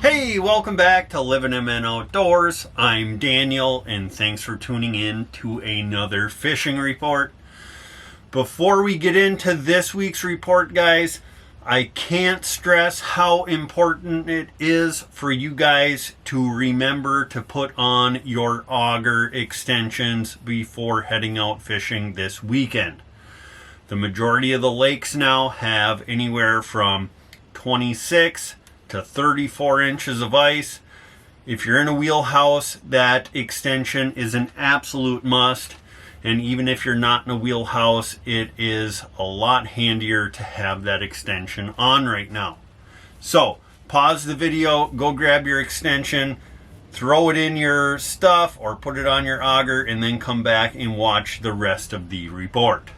Hey, welcome back to Livin MN Outdoors. I'm Daniel, and thanks for tuning in to another fishing report. Before we get into this week's report, guys, I can't stress how important it is for you guys to remember to put on your auger extensions before heading out fishing this weekend. The majority of the lakes now have anywhere from 26 to 34 inches of ice. If you're in a wheelhouse, that extension is an absolute must. And even if you're not in a wheelhouse, it is a lot handier to have that extension on right now. So pause the video, go grab your extension, throw it in your stuff or put it on your auger, and then come back and watch the rest of the report.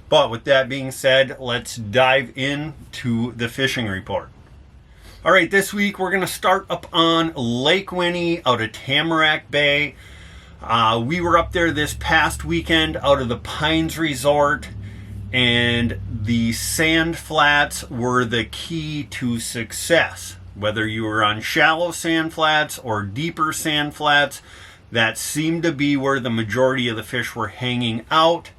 But with that being said, let's dive into the fishing report. All right, this week we're going to start up on Lake Winnie out of Tamarack Bay. We were up there this past weekend out of the Pines Resort, and the sand flats were the key to success. Whether you were on shallow sand flats or deeper sand flats, that seemed to be where the majority of the fish were hanging out.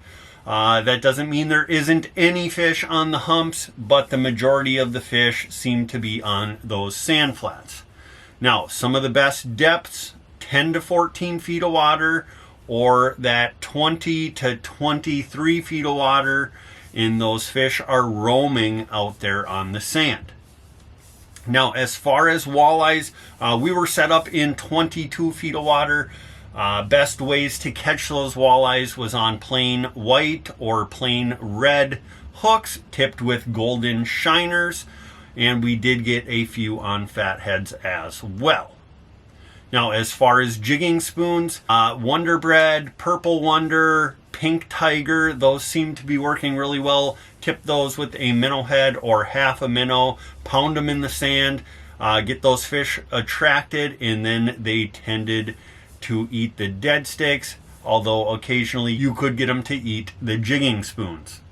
That doesn't mean there isn't any fish on the humps, but the majority of the fish seem to be on those sand flats. Now, some of the best depths, 10 to 14 feet of water, or that 20 to 23 feet of water, and those fish are roaming out there on the sand. Now, as far as walleyes, we were set up in 22 feet of water. Best ways to catch those walleyes was on plain white or plain red hooks tipped with golden shiners, and we did get a few on fatheads as well. Now, as far as jigging spoons, Wonder Bread, Purple Wonder, Pink Tiger, those seem to be working really well. Tip those with a minnow head or half a minnow, pound them in the sand, get those fish attracted, and then they tended to eat the dead sticks, although occasionally you could get them to eat the jigging spoons.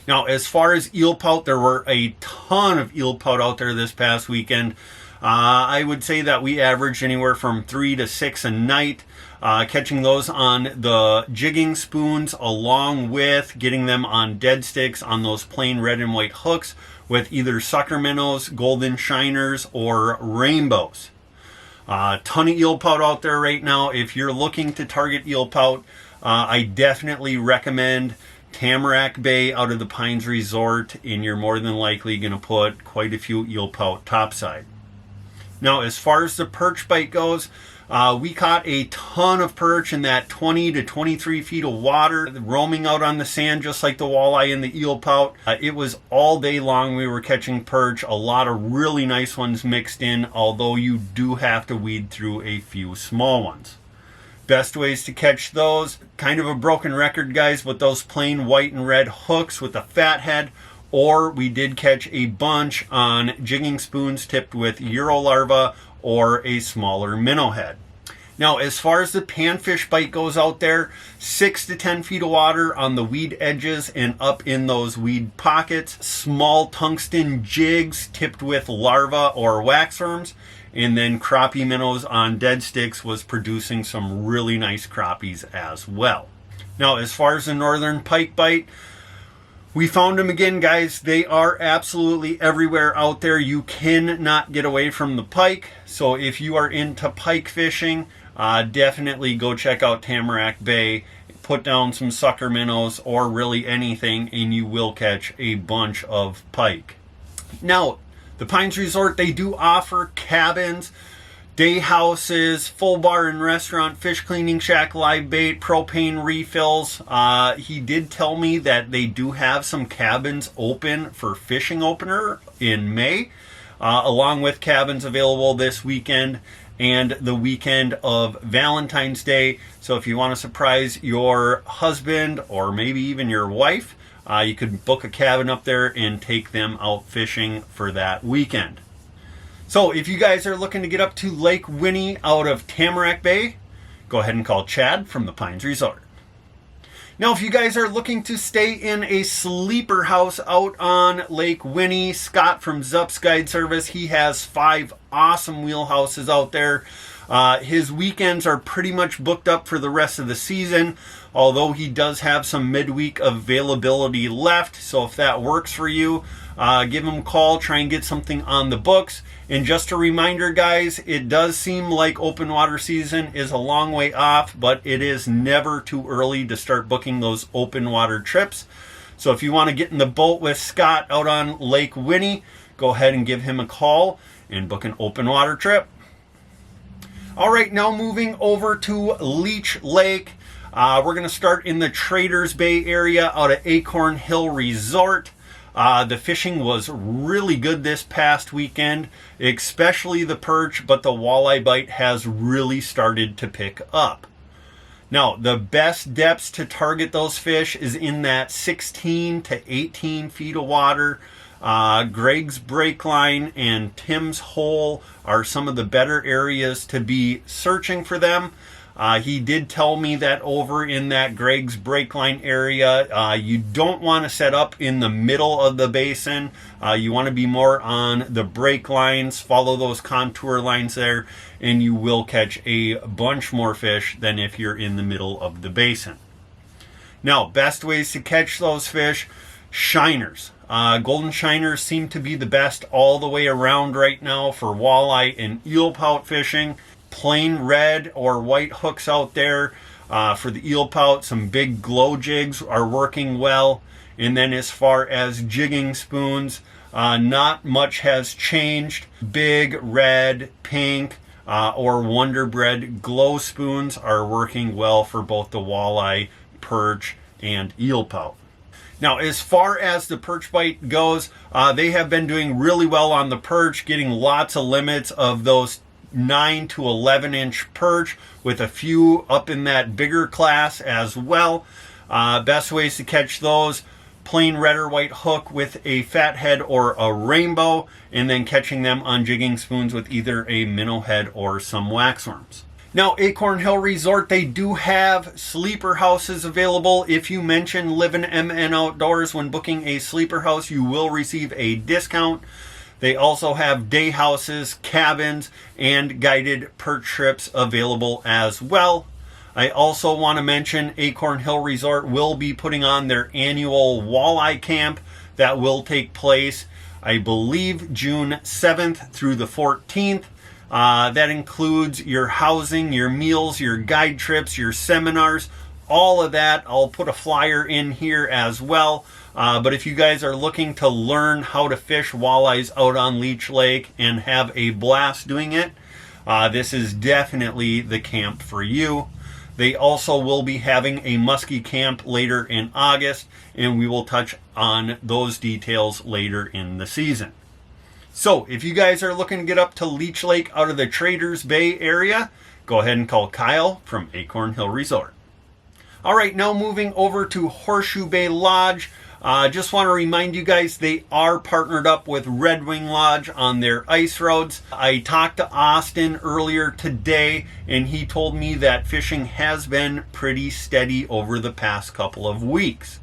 Now, as far as eel pout, there were a ton of eel pout out there this past weekend. I would say that we averaged anywhere from 3 to 6 a night, catching those on the jigging spoons along with getting them on dead sticks on those plain red and white hooks with either sucker minnows, golden shiners, or rainbows. Ton of eel pout out there right now. If you're looking to target eel pout, I definitely recommend Tamarack Bay out of the Pines Resort, and you're more than likely going to put quite a few eel pout topside. Now, as far as the perch bite goes, we caught a ton of perch in that 20 to 23 feet of water, roaming out on the sand just like the walleye and the eel pout. It was all day long we were catching perch, a lot of really nice ones mixed in, although you do have to weed through a few small ones. Best ways to catch those, kind of a broken record, guys, with those plain white and red hooks with a fat head, or we did catch a bunch on jigging spoons tipped with Eurolarva or a smaller minnow head. Now, as far as the panfish bite goes out there, 6 to 10 feet of water on the weed edges and up in those weed pockets, small tungsten jigs tipped with larva or waxworms, and then crappie minnows on dead sticks was producing some really nice crappies as well. Now, as far as the northern pike bite, we found them again, guys. They are absolutely everywhere out there. You cannot get away from the pike. So if you are into pike fishing, definitely go check out Tamarack Bay. Put down some sucker minnows or really anything, and you will catch a bunch of pike. Now, the Pines Resort, they do offer cabins, day houses, full bar and restaurant, fish cleaning shack, live bait, propane refills. He did tell me that they do have some cabins open for fishing opener in May, along with cabins available this weekend and the weekend of Valentine's Day. So if you want to surprise your husband or maybe even your wife, you could book a cabin up there and take them out fishing for that weekend. So if you guys are looking to get up to Lake Winnie out of Tamarack Bay, go ahead and call Chad from the Pines Resort. Now, if you guys are looking to stay in a sleeper house out on Lake Winnie, Scott from zupsguideservice, he has 5 awesome wheelhouses out there. His weekends are pretty much booked up for the rest of the season, although he does have some midweek availability left. So if that works for you, give him a call, try and get something on the books. And just a reminder, guys, it does seem like open water season is a long way off, but it is never too early to start booking those open water trips. So if you want to get in the boat with Scott out on Lake Winnie, go ahead and give him a call and book an open water trip. All right, now moving over to Leech Lake. We're going to start in the Traders Bay area out at Acorn Hill Resort. The fishing was really good this past weekend, especially the perch, but the walleye bite has really started to pick up. Now, the best depths to target those fish is in that 16 to 18 feet of water. Greg's Break Line and Tim's Hole are some of the better areas to be searching for them. He did tell me that over in that Greg's Break Line area, you don't want to set up in the middle of the basin. You want to be more on the break lines, follow those contour lines there, and you will catch a bunch more fish than if you're in the middle of the basin. Now, best ways to catch those fish, shiners. Golden shiners seem to be the best all the way around right now for walleye and eel pout fishing. Plain red or white hooks out there for the eel pout. Some big glow jigs are working well. And then as far as jigging spoons, not much has changed. Big red, pink, or Wonder Bread glow spoons are working well for both the walleye, perch, and eel pout. Now, as far as the perch bite goes, they have been doing really well on the perch, getting lots of limits of those 9 to 11 inch perch, with a few up in that bigger class as well. Best ways to catch those, plain red or white hook with a fathead or a rainbow, and then catching them on jigging spoons with either a minnow head or some waxworms. Now, Acorn Hill Resort, they do have sleeper houses available. If you mention Livin MN Outdoors when booking a sleeper house, you will receive a discount. They also have day houses, cabins, and guided perch trips available as well. I also want to mention Acorn Hill Resort will be putting on their annual walleye camp that will take place, I believe, June 7th through the 14th. That includes your housing, your meals, your guide trips, your seminars, all of that. I'll put a flyer in here as well. But if you guys are looking to learn how to fish walleyes out on Leech Lake and have a blast doing it, this is definitely the camp for you. They also will be having a muskie camp later in August, and we will touch on those details later in the season. So if you guys are looking to get up to Leech Lake out of the Traders Bay area, go ahead and call Kyle from Acorn Hill Resort. All right, now moving over to Horseshoe Bay Lodge. Just want to remind you guys, they are partnered up with Red Wing Lodge on their ice roads. I talked to Austin earlier today, and he told me that fishing has been pretty steady over the past couple of weeks.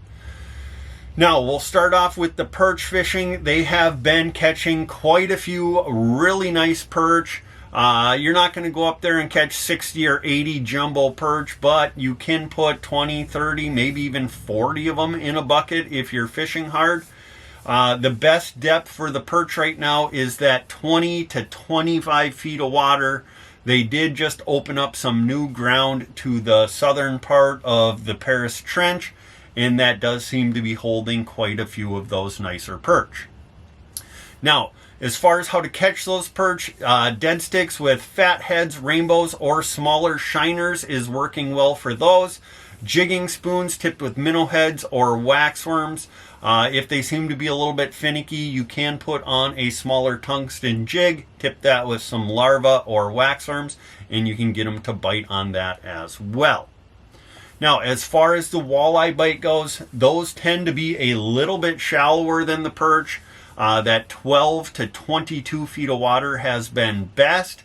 Now, we'll start off with the perch fishing. They have been catching quite a few really nice perch. You're not going to go up there and catch 60 or 80 jumbo perch, but you can put 20, 30, maybe even 40 of them in a bucket if you're fishing hard. The best depth for the perch right now is that 20 to 25 feet of water. They did just open up some new ground to the southern part of the Paris Trench, and that does seem to be holding quite a few of those nicer perch. Now, as far as how to catch those perch, dead sticks with fat heads, rainbows, or smaller shiners is working well for those. Jigging spoons tipped with minnow heads or waxworms. If they seem to be a little bit finicky, you can put on a smaller tungsten jig, tip that with some larvae or waxworms, and you can get them to bite on that as well. Now, as far as the walleye bite goes, those tend to be a little bit shallower than the perch. That 12 to 22 feet of water has been best.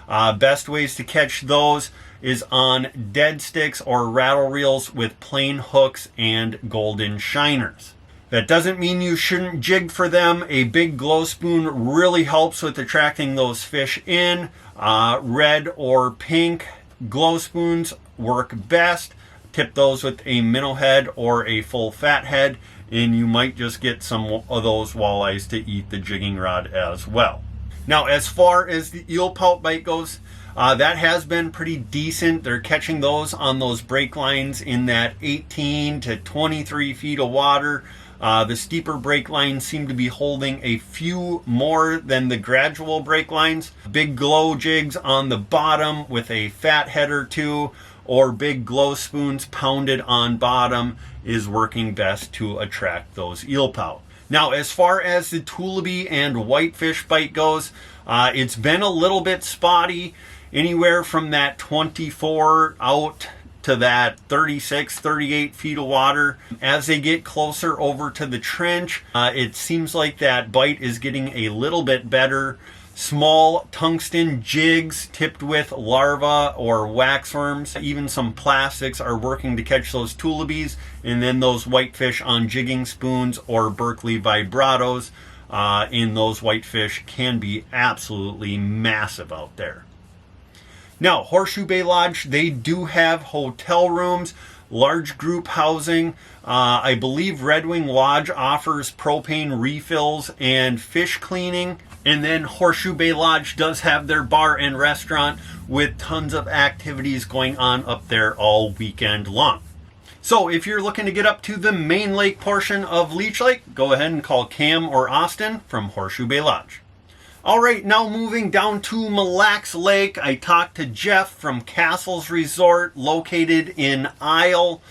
Best ways to catch those, is on dead sticks or rattle reels with plain hooks and golden shiners. That doesn't mean you shouldn't jig for them. A big glow spoon really helps with attracting those fish in. Red or pink glow spoons work best. Tip those with a minnow head or a full fat head, and you might just get some of those walleyes to eat the jigging rod as well. Now, as far as the eel pout bite goes, that has been pretty decent. They're catching those on those break lines in that 18 to 23 feet of water. The steeper break lines seem to be holding a few more than the gradual break lines. Big glow jigs on the bottom with a fat head or two, or big glow spoons pounded on bottom is working best to attract those eel pout. Now, as far as the tulipy and whitefish bite goes, it's been a little bit spotty, anywhere from that 24 out to that 36, 38 feet of water. As they get closer over to the trench, it seems like that bite is getting a little bit better. Small tungsten jigs tipped with larvae or waxworms, even some plastics, are working to catch those tulipies, and then those whitefish on jigging spoons or Berkeley vibratos in those whitefish can be absolutely massive out there. Now, Horseshoe Bay Lodge, they do have hotel rooms, large group housing. I believe Red Wing Lodge offers propane refills and fish cleaning. And then Horseshoe Bay Lodge does have their bar and restaurant with tons of activities going on up there all weekend long. So if you're looking to get up to the main lake portion of Leech Lake, go ahead and call Cam or Austin from Horseshoe Bay Lodge. All right, now moving down to Mille Lacs Lake, I talked to Jeff from Castles Resort located in Isle.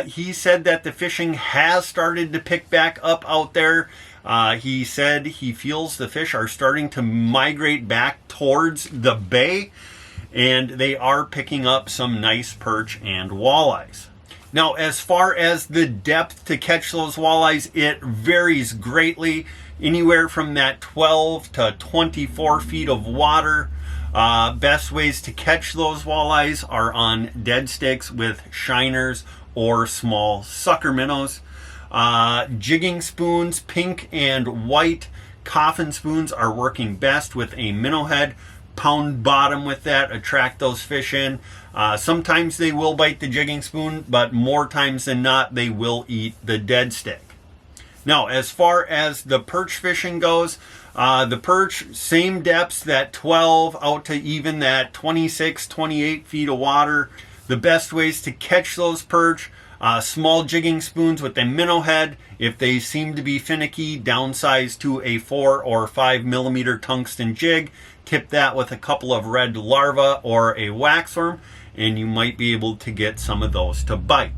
He said that the fishing has started to pick back up out there. He said he feels the fish are starting to migrate back towards the bay, and they are picking up some nice perch and walleyes. Now, as far as the depth to catch those walleyes, it varies greatly, anywhere from that 12 to 24 feet of water. Best ways to catch those walleyes are on dead sticks with shiners or small sucker minnows. Jigging spoons, pink and white coffin spoons, are working best with a minnow head. Pound bottom with that, attract those fish in. Sometimes they will bite the jigging spoon, but more times than not, they will eat the dead stick. Now, as far as the perch fishing goes, the perch, same depths, that 12 out to even that 26, 28 feet of water. The best ways to catch those perch, small jigging spoons with a minnow head. If they seem to be finicky, downsize to a 4 or 5 millimeter tungsten jig. Tip that with a couple of red larvae or a waxworm, and you might be able to get some of those to bite.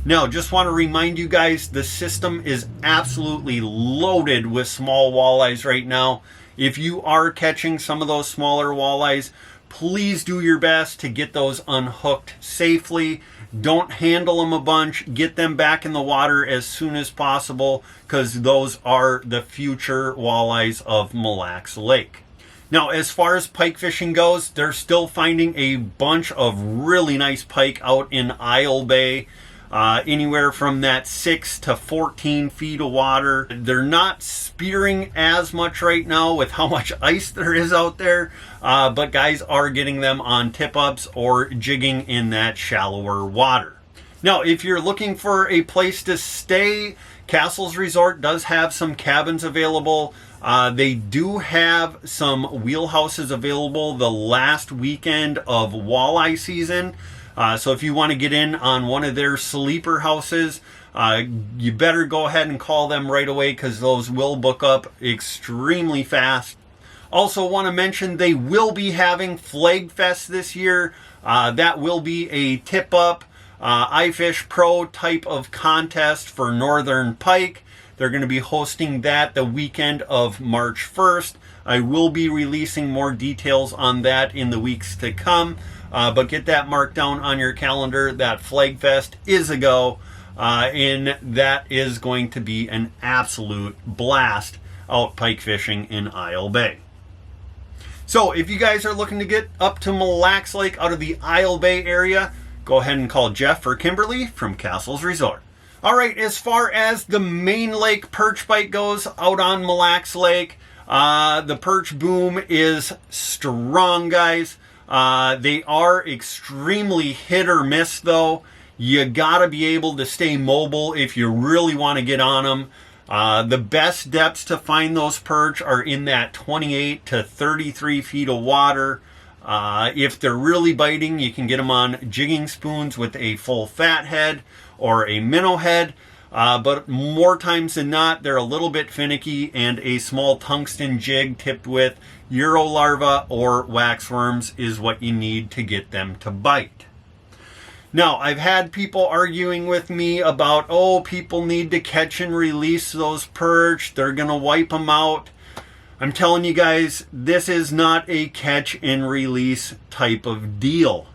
Now, just want to remind you guys, the system is absolutely loaded with small walleyes right now. If you are catching some of those smaller walleyes, please do your best to get those unhooked safely. Don't handle them a bunch. Get them back in the water as soon as possible, because those are the future walleyes of Mille Lacs Lake. Now, as far as pike fishing goes, they're still finding a bunch of really nice pike out in Isle Bay. Anywhere from that 6 to 14 feet of water. They're not spearing as much right now with how much ice there is out there, but guys are getting them on tip-ups or jigging in that shallower water. Now, if you're looking for a place to stay, Castles Resort does have some cabins available. They do have some wheelhouses available the last weekend of walleye season. So if you want to get in on one of their sleeper houses, you better go ahead and call them right away, because those will book up extremely fast. Also want to mention they will be having Flag Fest this year. That will be a tip-up iFish Pro type of contest for northern pike. They're going to be hosting that the weekend of March 1st. I will be releasing more details on that in the weeks to come. But get that marked down on your calendar. That Flag Fest is a go, and that is going to be an absolute blast out pike fishing in Isle Bay. So if you guys are looking to get up to Mille Lacs Lake out of the Isle Bay area, go ahead and call Jeff or Kimberly from Castles Resort. All right, as far as the main lake perch bite goes out on Mille Lacs Lake, the perch boom is strong, guys. They are extremely hit or miss though. You gotta be able to stay mobile if you really want to get on them. The best depths to find those perch are in that 28 to 33 feet of water. If they're really biting, you can get them on jigging spoons with a full fat head or a minnow head. But more times than not, they're a little bit finicky, and a small tungsten jig tipped with Euro larva or waxworms is what you need to get them to bite. Now, I've had people arguing with me about, oh, people need to catch and release those perch. They're going to wipe them out. I'm telling you guys, this is not a catch and release type of deal.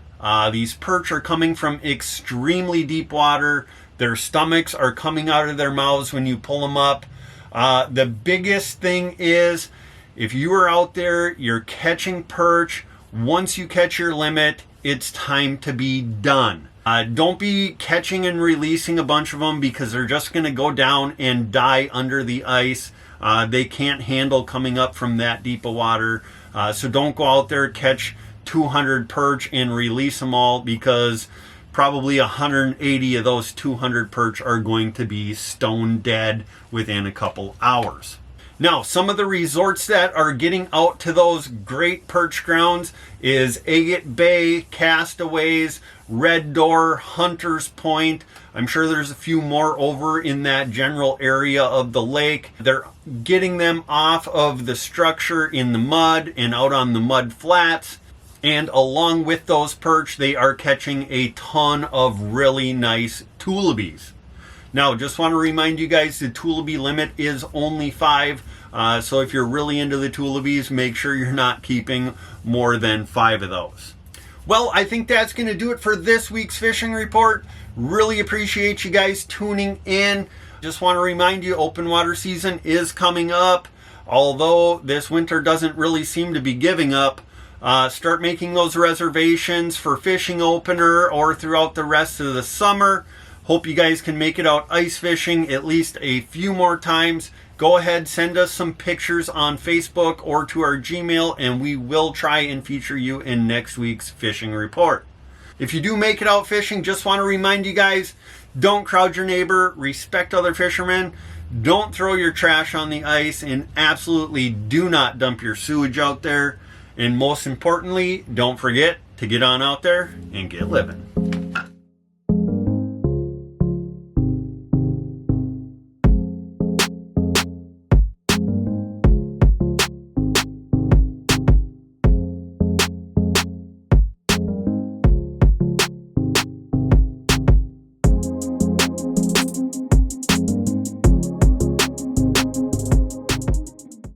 These perch are coming from extremely deep water. Their stomachs are coming out of their mouths when you pull them up. The biggest thing is, if you are out there, you're catching perch. Once you catch your limit, it's time to be done. Don't be catching and releasing a bunch of them, because they're just going to go down and die under the ice. They can't handle coming up from that deep of water. So don't go out there, catch 200 perch and release them all, because probably 180 of those 200 perch are going to be stone dead within a couple hours. Now, some of the resorts that are getting out to those great perch grounds is Agate Bay, Castaways, Red Door, Hunters Point. I'm sure there's a few more over in that general area of the lake. They're getting them off of the structure in the mud and out on the mud flats. And along with those perch, they are catching a ton of really nice tulibies. Now, just want to remind you guys, the tulibee limit is only 5. So if you're really into the tulibies, make sure you're not keeping more than 5 of those. Well, I think that's going to do it for this week's fishing report. Really appreciate you guys tuning in. Just want to remind you, open water season is coming up. Although this winter doesn't really seem to be giving up. Start making those reservations for fishing opener or throughout the rest of the summer. Hope you guys can make it out ice fishing at least a few more times. Go ahead, send us some pictures on Facebook or to our Gmail, and we will try and feature you in next week's fishing report. If you do make it out fishing, just want to remind you guys, don't crowd your neighbor, respect other fishermen, don't throw your trash on the ice, and absolutely do not dump your sewage out there. And most importantly, don't forget to get on out there and get living.